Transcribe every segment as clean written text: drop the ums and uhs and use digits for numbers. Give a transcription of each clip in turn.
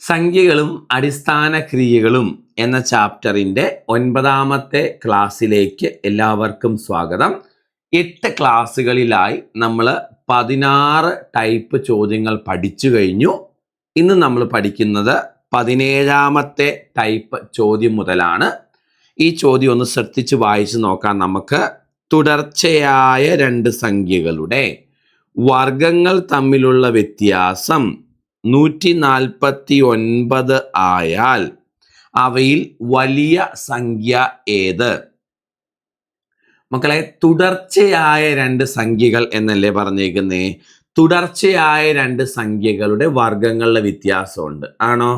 സംഖ്യകളും അടിസ്ഥാന ക്രിയകളും എന്ന ചാപ്റ്ററിൻ്റെ 9ാമത്തെ ക്ലാസ്സിലേക്ക് എല്ലാവർക്കും സ്വാഗതം. 8 ക്ലാസ്സുകളിലായി നമ്മൾ 16 ടൈപ്പ് ചോദ്യങ്ങൾ പഠിച്ചു കഴിഞ്ഞു. ഇന്ന് നമ്മൾ പഠിക്കുന്നത് 17ാമത്തെ ടൈപ്പ് ചോദ്യം മുതലാണ്. ഈ ചോദ്യം ഒന്ന് ശ്രദ്ധിച്ച് വായിച്ചു നോക്കാം. നമുക്ക് തുടർച്ചയായ രണ്ട് സംഖ്യകളുടെ വർഗങ്ങൾ തമ്മിലുള്ള വ്യത്യാസം 149 ആയാൽ അവയിൽ വലിയ സംഖ്യ ഏത്? മക്കളെ, തുടർച്ചയായ രണ്ട് സംഖ്യകൾ എന്നല്ലേ പറഞ്ഞേക്കുന്നേ? തുടർച്ചയായ രണ്ട് സംഖ്യകളുടെ വർഗങ്ങളുടെ വ്യത്യാസമുണ്ട്, ആണോ?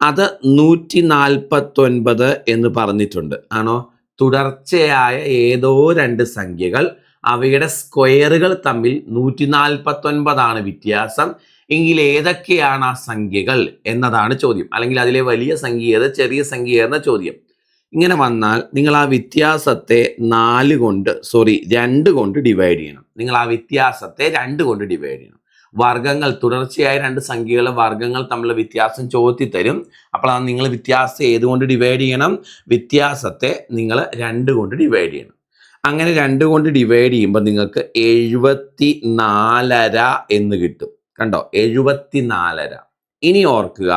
അത് 149 എന്ന് പറഞ്ഞിട്ടുണ്ട്, ആണോ? തുടർച്ചയായ ഏതോ രണ്ട് സംഖ്യകൾ, അവയുടെ സ്ക്വയറുകൾ തമ്മിൽ 149 വ്യത്യാസം. എങ്കിൽ ഏതൊക്കെയാണ് ആ സംഖ്യകൾ എന്നതാണ് ചോദ്യം. അല്ലെങ്കിൽ അതിലെ വലിയ സംഖ്യ ഏത്, ചെറിയ സംഖ്യ എന്ന ചോദ്യം. ഇങ്ങനെ വന്നാൽ നിങ്ങൾ ആ വ്യത്യാസത്തെ 2 കൊണ്ട് ഡിവൈഡ് ചെയ്യണം. നിങ്ങൾ ആ വ്യത്യാസത്തെ 2 കൊണ്ട് ഡിവൈഡ് ചെയ്യണം. വർഗങ്ങൾ, തുടർച്ചയായ രണ്ട് സംഖ്യകളുടെ വർഗങ്ങൾ തമ്മിലുള്ള വ്യത്യാസം ചോദ്യത്തിൽ തരും. അപ്പോൾ നിങ്ങൾ വ്യത്യാസം ഏതുകൊണ്ട് ഡിവൈഡ് ചെയ്യണം? വ്യത്യാസത്തെ നിങ്ങൾ 2 കൊണ്ട് ഡിവൈഡ് ചെയ്യണം. അങ്ങനെ 2 കൊണ്ട് ഡിവൈഡ് ചെയ്യുമ്പോൾ നിങ്ങൾക്ക് 74 എന്ന് കിട്ടും. കണ്ടോ, 74. ഇനി ഓർക്കുക,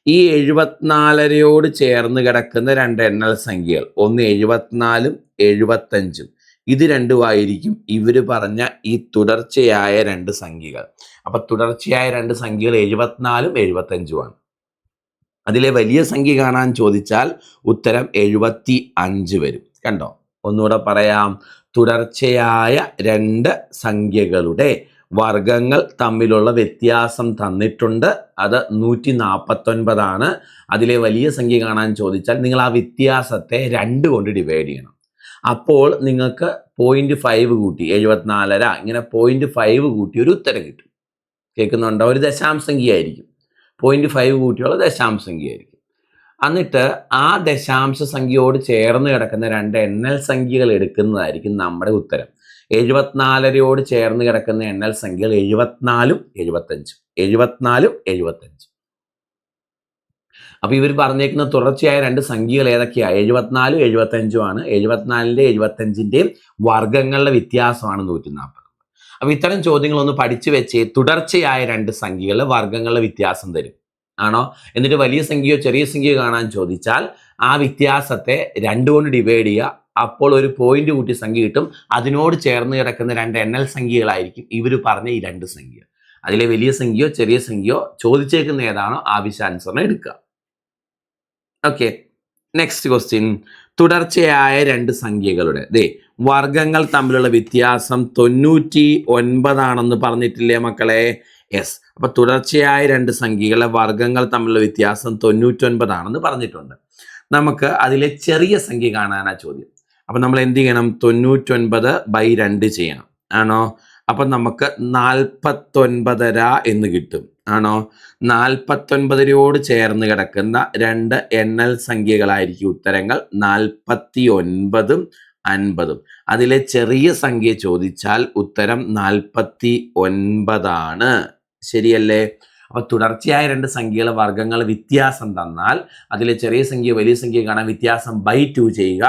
ഈ 74യോട് ചേർന്ന് കിടക്കുന്ന രണ്ട് എണ്ണൽ സംഖ്യകൾ, ഒന്ന് 74ഉം 75ഉം, ഇത് രണ്ടുമായിരിക്കും ഇവർ പറഞ്ഞ ഈ തുടർച്ചയായ രണ്ട് സംഖ്യകൾ. അപ്പൊ തുടർച്ചയായ രണ്ട് സംഖ്യകൾ 74ഉം 75ഉമാണ്. അതിലെ വലിയ സംഖ്യ കാണാൻ ചോദിച്ചാൽ ഉത്തരം 75 വരും. കണ്ടോ, ഒന്നുകൂടെ പറയാം. തുടർച്ചയായ രണ്ട് സംഖ്യകളുടെ വർഗങ്ങൾ തമ്മിലുള്ള വ്യത്യാസം തന്നിട്ടുണ്ട്. അത് 149. അതിലെ വലിയ സംഖ്യ കാണാൻ ചോദിച്ചാൽ നിങ്ങൾ ആ വ്യത്യാസത്തെ 2 കൊണ്ട് ഡിവൈഡ് ചെയ്യണം. അപ്പോൾ നിങ്ങൾക്ക് 0.5 കൂട്ടി 74 ഇങ്ങനെ 0.5 കൂട്ടി ഒരു ഉത്തരം കിട്ടും. കേൾക്കുന്നുണ്ടോ? ഒരു ദശാംശസംഖ്യ ആയിരിക്കും. 0.5 കൂട്ടിയുള്ള ദശാംശസംഖ്യ ആയിരിക്കും. എന്നിട്ട് ആ ദശാംശ സംഖ്യയോട് ചേർന്ന് കിടക്കുന്ന രണ്ട് എണ്ണൽ സംഖ്യകൾ എടുക്കുന്നതായിരിക്കും നമ്മുടെ ഉത്തരം. 74യോട് ചേർന്ന് കിടക്കുന്ന എണ്ണൽ സംഖ്യകൾ 74ഉം 75ഉം. 74ഉം 75ഉം. അപ്പൊ ഇവർ പറഞ്ഞേക്കുന്ന തുടർച്ചയായ രണ്ട് സംഖ്യകൾ ഏതൊക്കെയാ? 74ഉം 75ഉമാണ്. 74ന്റെയും 75ന്റെയും വർഗങ്ങളുടെ വ്യത്യാസമാണ് 149. അപ്പൊ ഇത്തരം ചോദ്യങ്ങളൊന്ന് പഠിച്ചു വെച്ച് തുടർച്ചയായ രണ്ട് സംഖ്യകളുടെ വർഗങ്ങളുടെ വ്യത്യാസം തരും, ആണോ? എന്നിട്ട് വലിയ സംഖ്യയോ ചെറിയ സംഖ്യയോ കാണാൻ ചോദിച്ചാൽ ആ വ്യത്യാസത്തെ 2 കൊണ്ട് ഡിവൈഡ് ചെയ്യുക. അപ്പോൾ ഒരു പോയിന്റ് കൂട്ടി സംഖ്യ കിട്ടും. അതിനോട് ചേർന്ന് കിടക്കുന്ന രണ്ട് എണ്ണൽ സംഖ്യകളായിരിക്കും ഇവർ പറഞ്ഞ ഈ രണ്ട് സംഖ്യ. അതിലെ വലിയ സംഖ്യയോ ചെറിയ സംഖ്യയോ ചോദിച്ചേക്കുന്ന ഏതാണോ ആവശ്യാനുസരണം എടുക്കുക. Okay, next question. തുടർച്ചയായ രണ്ട് സംഖ്യകളുടെ വർഗങ്ങൾ തമ്മിലുള്ള വ്യത്യാസം 99 പറഞ്ഞിട്ടില്ലേ മക്കളെ? യെസ്. അപ്പൊ തുടർച്ചയായ രണ്ട് സംഖ്യകളുടെ വർഗങ്ങൾ തമ്മിലുള്ള വ്യത്യാസം 99 പറഞ്ഞിട്ടുണ്ട്. നമുക്ക് അതിലെ ചെറിയ സംഖ്യ കാണാനാ ചോദ്യം. അപ്പൊ നമ്മൾ എന്ത് ചെയ്യണം? 99/2 ചെയ്യണം, ആണോ? അപ്പൊ നമുക്ക് 49 എന്ന് കിട്ടും, ആണോ? 49യോട് ചേർന്ന് കിടക്കുന്ന രണ്ട് എണ്ണൽ സംഖ്യകളായിരിക്കും ഉത്തരങ്ങൾ 49ഉം 50ഉം. അതിലെ ചെറിയ സംഖ്യ ചോദിച്ചാൽ ഉത്തരം 49. ശരിയല്ലേ? അപ്പൊ തുടർച്ചയായ രണ്ട് സംഖ്യകളെ വർഗങ്ങൾ വ്യത്യാസം തന്നാൽ അതിലെ ചെറിയ സംഖ്യ വലിയ സംഖ്യ കാണാൻ വ്യത്യാസം /2 ചെയ്യുക.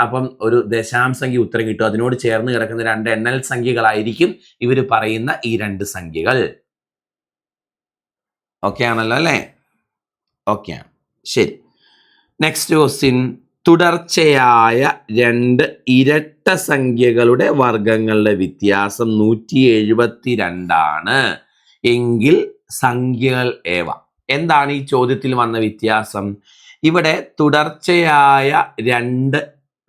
അപ്പം ഒരു ദശാംശസംഖ്യ ഉത്തരം കിട്ടും. അതിനോട് ചേർന്ന് കിടക്കുന്ന രണ്ട് എണ്ണൽ സംഖ്യകളായിരിക്കും ഇവർ പറയുന്ന ഈ രണ്ട് സംഖ്യകൾ. ഓക്കെ ആണല്ലോ അല്ലേ? ഓക്കെ ആണ്. ശരി, നെക്സ്റ്റ് ക്വസ്റ്റ്യൻ. തുടർച്ചയായ രണ്ട് ഇരട്ട സംഖ്യകളുടെ വർഗങ്ങളുടെ വ്യത്യാസം 172 എങ്കിൽ സംഖ്യകൾ ഏവ? എന്താണ് ഈ ചോദ്യത്തിൽ വന്ന വ്യത്യാസം? ഇവിടെ തുടർച്ചയായ രണ്ട്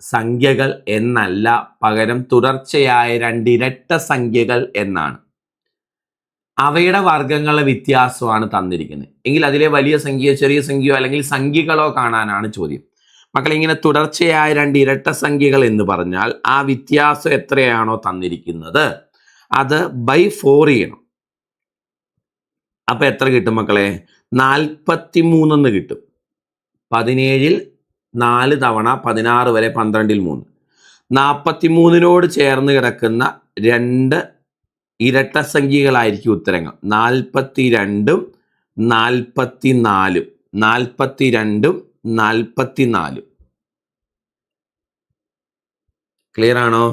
സംഖ്യകൾ എന്നല്ല, പകരം തുടർച്ചയായ രണ്ട് ഇരട്ട സംഖ്യകൾ എന്നാണ്. അവയുടെ വർഗങ്ങളുടെ വ്യത്യാസമാണ് തന്നിരിക്കുന്നത്. എങ്കിൽ അതിലെ വലിയ സംഖ്യയോ ചെറിയ സംഖ്യയോ അല്ലെങ്കിൽ സംഖ്യകളോ കാണാനാണ് ചോദ്യം. മക്കളെ, ഇങ്ങനെ തുടർച്ചയായ രണ്ട് ഇരട്ട സംഖ്യകൾ എന്ന് പറഞ്ഞാൽ ആ വ്യത്യാസം എത്രയാണോ തന്നിരിക്കുന്നത് അത് /4 ചെയ്യണം. അപ്പൊ എത്ര കിട്ടും മക്കളെ? 43 എന്ന് കിട്ടും. 17ൽ 4 തവണ 16 വരെ 12ൽ 3. 43നോട് ചേർന്ന് കിടക്കുന്ന രണ്ട് ഇരട്ട സംഖ്യകളായിരിക്കും ഉത്തരങ്ങൾ. 42ഉം 44, 42, 44. ക്ലിയർ ആണോ?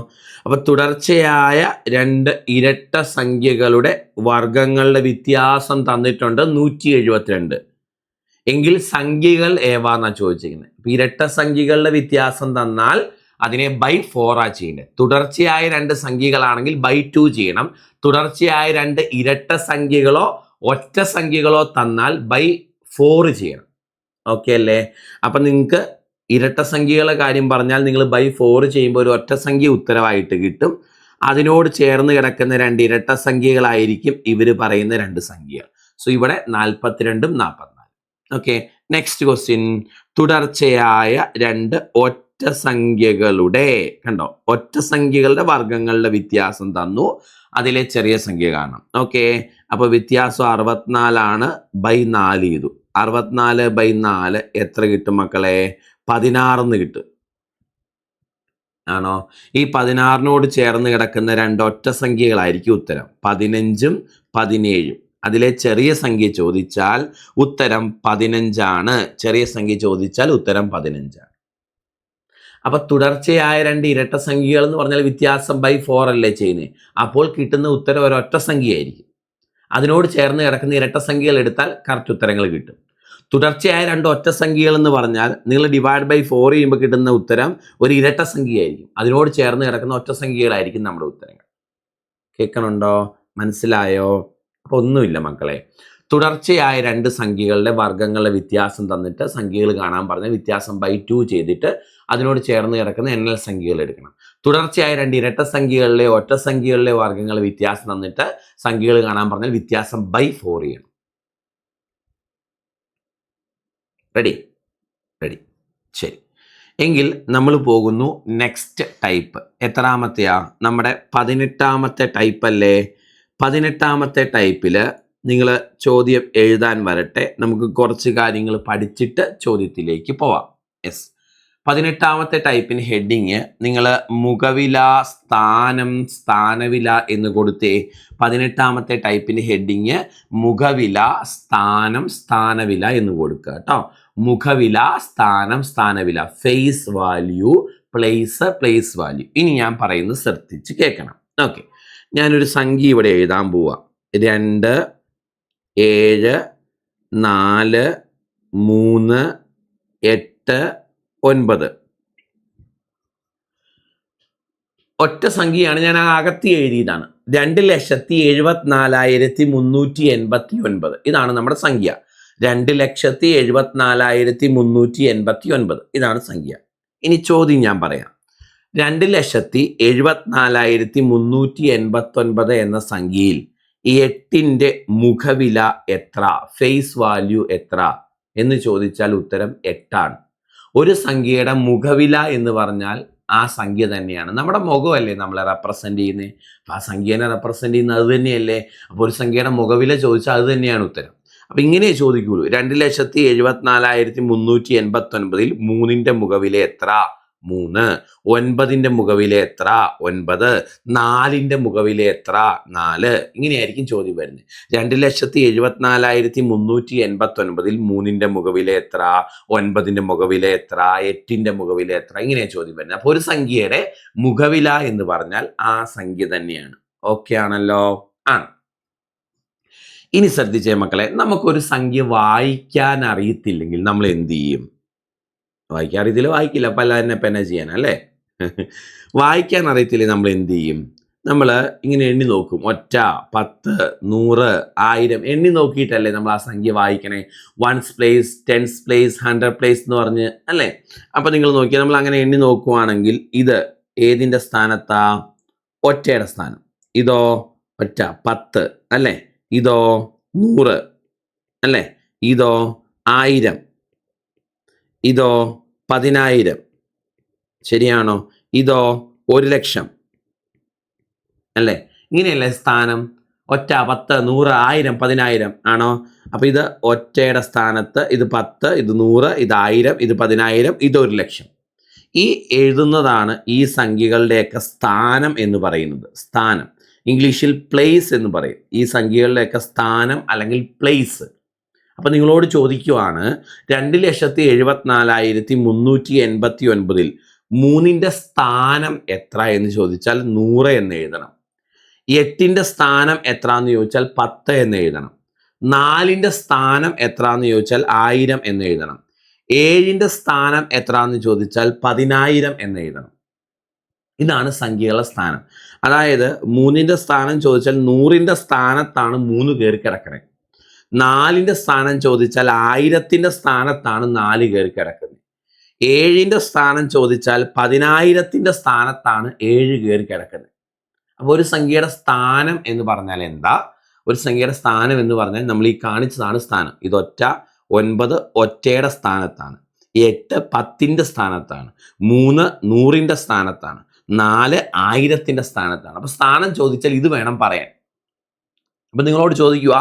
അപ്പൊ തുടർച്ചയായ രണ്ട് ഇരട്ട സംഖ്യകളുടെ വർഗങ്ങളുടെ വ്യത്യാസം തന്നിട്ടുണ്ട് 172. എങ്കിൽ സംഖ്യകൾ ഏവാന്നാ ചോദിച്ചിരിക്കുന്നത്. ഇരട്ട സംഖ്യകളുടെ വ്യത്യാസം തന്നാൽ അതിനെ ബൈ 4 ചെയ്യേണ്ടത്. തുടർച്ചയായ രണ്ട് സംഖ്യകളാണെങ്കിൽ ബൈ 2 ചെയ്യണം. തുടർച്ചയായ രണ്ട് ഇരട്ട സംഖ്യകളോ ഒറ്റ സംഖ്യകളോ തന്നാൽ ബൈ 4 ചെയ്യണം. ഓക്കെ അല്ലേ? അപ്പൊ നിങ്ങൾക്ക് ഇരട്ട സംഖ്യകളുടെ കാര്യം പറഞ്ഞാൽ നിങ്ങൾ ബൈ 4 ചെയ്യുമ്പോൾ ഒരു ഒറ്റ സംഖ്യ ഉത്തരവായിട്ട് കിട്ടും. അതിനോട് ചേർന്ന് കിടക്കുന്ന രണ്ട് ഇരട്ട സംഖ്യകളായിരിക്കും ഇവർ പറയുന്ന രണ്ട് സംഖ്യകൾ. സോ ഇവിടെ 42ഉം 44. Okay, next question. തുടർച്ചയായ രണ്ട് ഒറ്റ സംഖ്യകളുടെ, കണ്ടോ, ഒറ്റ സംഖ്യകളുടെ വർഗങ്ങളുടെ വ്യത്യാസം തന്നു. അതിലെ ചെറിയ സംഖ്യ കാണാം. ഓക്കെ, അപ്പൊ വ്യത്യാസം 64 ബൈ 4 ചെയ്തു. 64 ബൈ 4 എത്ര കിട്ടും മക്കളെ? 16 കിട്ടും. ആണോ? ഈ 16നോട് ചേർന്ന് കിടക്കുന്ന രണ്ട് ഒറ്റ സംഖ്യകളായിരിക്കും ഉത്തരം. 15ഉം 17ഉം. അതിലെ ചെറിയ സംഖ്യ ചോദിച്ചാൽ ഉത്തരം 15 ചെറിയ സംഖ്യ ചോദിച്ചാൽ ഉത്തരം 15. അപ്പൊ തുടർച്ചയായ രണ്ട് ഇരട്ട സംഖ്യകൾ എന്ന് പറഞ്ഞാൽ വ്യത്യാസം ബൈ 4 അല്ലേ ചെയ്യുന്നത്. അപ്പോൾ കിട്ടുന്ന ഉത്തരം ഒരൊറ്റ സംഖ്യയായിരിക്കും. അതിനോട് ചേർന്ന് കിടക്കുന്ന ഇരട്ട സംഖ്യകൾ എടുത്താൽ കറക്റ്റ് ഉത്തരങ്ങൾ കിട്ടും. തുടർച്ചയായ രണ്ട് ഒറ്റ സംഖ്യകൾ എന്ന് പറഞ്ഞാൽ നിങ്ങൾ ഡിവൈഡ് ബൈ 4 ചെയ്യുമ്പോൾ കിട്ടുന്ന ഉത്തരം ഒരു ഇരട്ട സംഖ്യയായിരിക്കും. അതിനോട് ചേർന്ന് കിടക്കുന്ന ഒറ്റ സംഖ്യകളായിരിക്കും നമ്മുടെ ഉത്തരങ്ങൾ. കേൾക്കണുണ്ടോ? മനസ്സിലായോ? അപ്പൊ ഒന്നുമില്ല മക്കളെ. തുടർച്ചയായ രണ്ട് സംഖ്യകളുടെ വർഗങ്ങളുടെ വ്യത്യാസം തന്നിട്ട് സംഖ്യകൾ കാണാൻ പറഞ്ഞ വ്യത്യാസം ബൈ 2 ചെയ്തിട്ട് അതിനോട് ചേർന്ന് കിടക്കുന്ന എണ്ണൽ സംഖ്യകൾ എടുക്കണം. തുടർച്ചയായ രണ്ട് ഇരട്ട സംഖ്യകളിലെ ഒറ്റ സംഖ്യകളിലെ വർഗങ്ങളുടെ വ്യത്യാസം തന്നിട്ട് സംഖ്യകൾ കാണാൻ പറഞ്ഞാൽ വ്യത്യാസം ബൈ 4 ചെയ്യണം. റെഡി? ശരി. എങ്കിൽ നമ്മൾ പോകുന്നു നെക്സ്റ്റ് ടൈപ്പ്. എത്രാമത്തെയാ? നമ്മുടെ 18ാമത്തെ ടൈപ്പ് അല്ലേ? 18ാമത്തെ ടൈപ്പിൽ നിങ്ങൾ ചോദ്യം എഴുതാൻ വരട്ടെ. നമുക്ക് കുറച്ച് കാര്യങ്ങൾ പഠിച്ചിട്ട് ചോദ്യത്തിലേക്ക് പോവാം. യെസ്, 18ാമത്തെ ടൈപ്പിന് ഹെഡിങ് നിങ്ങൾ മുഖവില, സ്ഥാനം, സ്ഥാനവില എന്ന് കൊടുത്തേ. 18ാമത്തെ ടൈപ്പിന് ഹെഡിങ് മുഖവില, സ്ഥാനം, സ്ഥാനവില എന്ന് കൊടുക്കുക കേട്ടോ. മുഖവില, സ്ഥാനം, സ്ഥാനവില, ഫേസ് വാല്യൂ, പ്ലേസ് വാല്യൂ. ഇനി ഞാൻ പറയുന്നത് ശ്രദ്ധിച്ച് കേൾക്കണം. ഓക്കെ, ഞാനൊരു സംഖ്യ ഇവിടെ എഴുതാൻ പോവാ. 2, 7, 4, 3, 8, 9. ഒറ്റ സംഖ്യയാണ്, ഞാൻ അകത്തി എഴുതിയതാണ്. 2,74,389. ഇതാണ് നമ്മുടെ സംഖ്യ. 2,74,389. ഇതാണ് സംഖ്യ. ഇനി ചോദ്യം ഞാൻ പറയാം. 2,74,389 എന്ന സംഖ്യയിൽ ഈ 8ന്റെ മുഖവില എത്ര, ഫേസ് വാല്യൂ എത്ര എന്ന് ചോദിച്ചാൽ ഉത്തരം 8. ഒരു സംഖ്യയുടെ മുഖവില എന്ന് പറഞ്ഞാൽ ആ സംഖ്യ തന്നെയാണ്. നമ്മുടെ മുഖമല്ലേ നമ്മളെ റെപ്രസെന്റ് ചെയ്യുന്നത്. അപ്പൊ ആ സംഖ്യനെ റെപ്രസെന്റ് ചെയ്യുന്നത് അത് തന്നെയല്ലേ. അപ്പോൾ ഒരു സംഖ്യയുടെ മുഖവില ചോദിച്ചാൽ അത് തന്നെയാണ് ഉത്തരം. അപ്പൊ ഇങ്ങനെ ചോദിക്കുള്ളൂ. 2,74,389 3ന്റെ മുഖവില എത്ര? 3. 9ന്റെ മുഖവില എത്ര? 9. 4ന്റെ മുഖവില എത്ര? 4. ഇങ്ങനെയായിരിക്കും ചോദ്യം വരുന്നത്. 2,74,389 3ന്റെ മുഖവില എത്ര? 9ന്റെ മുഖവില എത്ര? 8ന്റെ മുഖവില എത്ര? ഇങ്ങനെയാണ് ചോദ്യം വരുന്നത്. അപ്പൊ ഒരു സംഖ്യയുടെ മുഖവില എന്ന് പറഞ്ഞാൽ ആ സംഖ്യ തന്നെയാണ്. ഓക്കെ ആണല്ലോ? ആണ്. ഇനി ശ്രദ്ധിച്ചേ മക്കളെ, നമുക്കൊരു സംഖ്യ വായിക്കാൻ അറിയത്തില്ലെങ്കിൽ നമ്മൾ എന്ത് ചെയ്യും? വായിക്കാൻ അറിയത്തില്ല, വായിക്കില്ല. അപ്പം അല്ലാതെ പെന ചെയ്യാനല്ലേ? വായിക്കാൻ അറിയത്തില്ലേ നമ്മൾ എന്ത് ചെയ്യും? നമ്മൾ ഇങ്ങനെ എണ്ണി നോക്കും. 1, 10, 100, 1000 എണ്ണി നോക്കിയിട്ടല്ലേ നമ്മൾ ആ സംഖ്യ വായിക്കണേ. 1's place, 10's place, 100 place എന്ന് പറഞ്ഞ് അല്ലേ? അപ്പം നിങ്ങൾ നോക്കിയാൽ നമ്മൾ അങ്ങനെ എണ്ണി നോക്കുവാണെങ്കിൽ ഇത് ഏതിൻ്റെ സ്ഥാനത്താ? ഒറ്റയുടെ സ്ഥാനം. ഇതോ? ഒറ്റ 10 അല്ലേ? ഇതോ 100 അല്ലേ? ഇതോ 1000, ഇതോ 10,000. ശരിയാണോ? ഇതോ 1,00,000 അല്ലേ? ഇങ്ങനെയല്ലേ സ്ഥാനം? ഒറ്റ 10, 100, 1000, 10,000 ആണോ? അപ്പൊ ഇത് ഒറ്റയുടെ സ്ഥാനത്ത് ഇത് 10, ഇത് 100, ഇത് 1000, ഇത് 10,000, ഇത് 1,00,000. ഈ എഴുതുന്നതാണ് ഈ സംഖ്യകളുടെയൊക്കെ സ്ഥാനം എന്ന് പറയുന്നത്. സ്ഥാനം ഇംഗ്ലീഷിൽ പ്ലേസ് എന്ന് പറയും. ഈ സംഖ്യകളുടെയൊക്കെ സ്ഥാനം അല്ലെങ്കിൽ പ്ലേസ്. അപ്പം നിങ്ങളോട് ചോദിക്കുവാണ് 2,74,389 മൂന്നിൻ്റെ സ്ഥാനം എത്ര എന്ന് ചോദിച്ചാൽ 100 എന്ന് എഴുതണം. 8ൻ്റെ സ്ഥാനം എത്ര എന്ന് ചോദിച്ചാൽ 10 എന്ന് എഴുതണം. 4ൻ്റെ സ്ഥാനം എത്ര എന്ന് ചോദിച്ചാൽ 1000 എന്ന് എഴുതണം. 7ൻ്റെ സ്ഥാനം എത്ര എന്ന് ചോദിച്ചാൽ 10,000 എന്ന് എഴുതണം. ഇതാണ് സംഖ്യകളുടെ സ്ഥാനം. അതായത് 3ൻ്റെ സ്ഥാനം ചോദിച്ചാൽ 100ൻ്റെ സ്ഥാനത്താണ് 3 കയറി കിടക്കണേ. 4ൻ്റെ സ്ഥാനം ചോദിച്ചാൽ 1000ൻ്റെ സ്ഥാനത്താണ് 4 കയറി കിടക്കുന്നത്. 7ൻ്റെ സ്ഥാനം ചോദിച്ചാൽ 10,000ൻ്റെ സ്ഥാനത്താണ് 7 കയറി കിടക്കുന്നത്. അപ്പോൾ ഒരു സംഖ്യയുടെ സ്ഥാനം എന്ന് പറഞ്ഞാൽ എന്താ? ഒരു സംഖ്യയുടെ സ്ഥാനം എന്ന് പറഞ്ഞാൽ നമ്മൾ ഈ കാണിച്ചതാണ് സ്ഥാനം. ഇത് 9 ഒറ്റയുടെ സ്ഥാനത്താണ്, 8 10ൻ്റെ സ്ഥാനത്താണ്, 3 100ൻ്റെ സ്ഥാനത്താണ്, 4 1000ൻ്റെ സ്ഥാനത്താണ്. അപ്പോൾ സ്ഥാനം ചോദിച്ചാൽ ഇത് വേണം പറയാൻ. അപ്പം നിങ്ങളോട് ചോദിക്കുക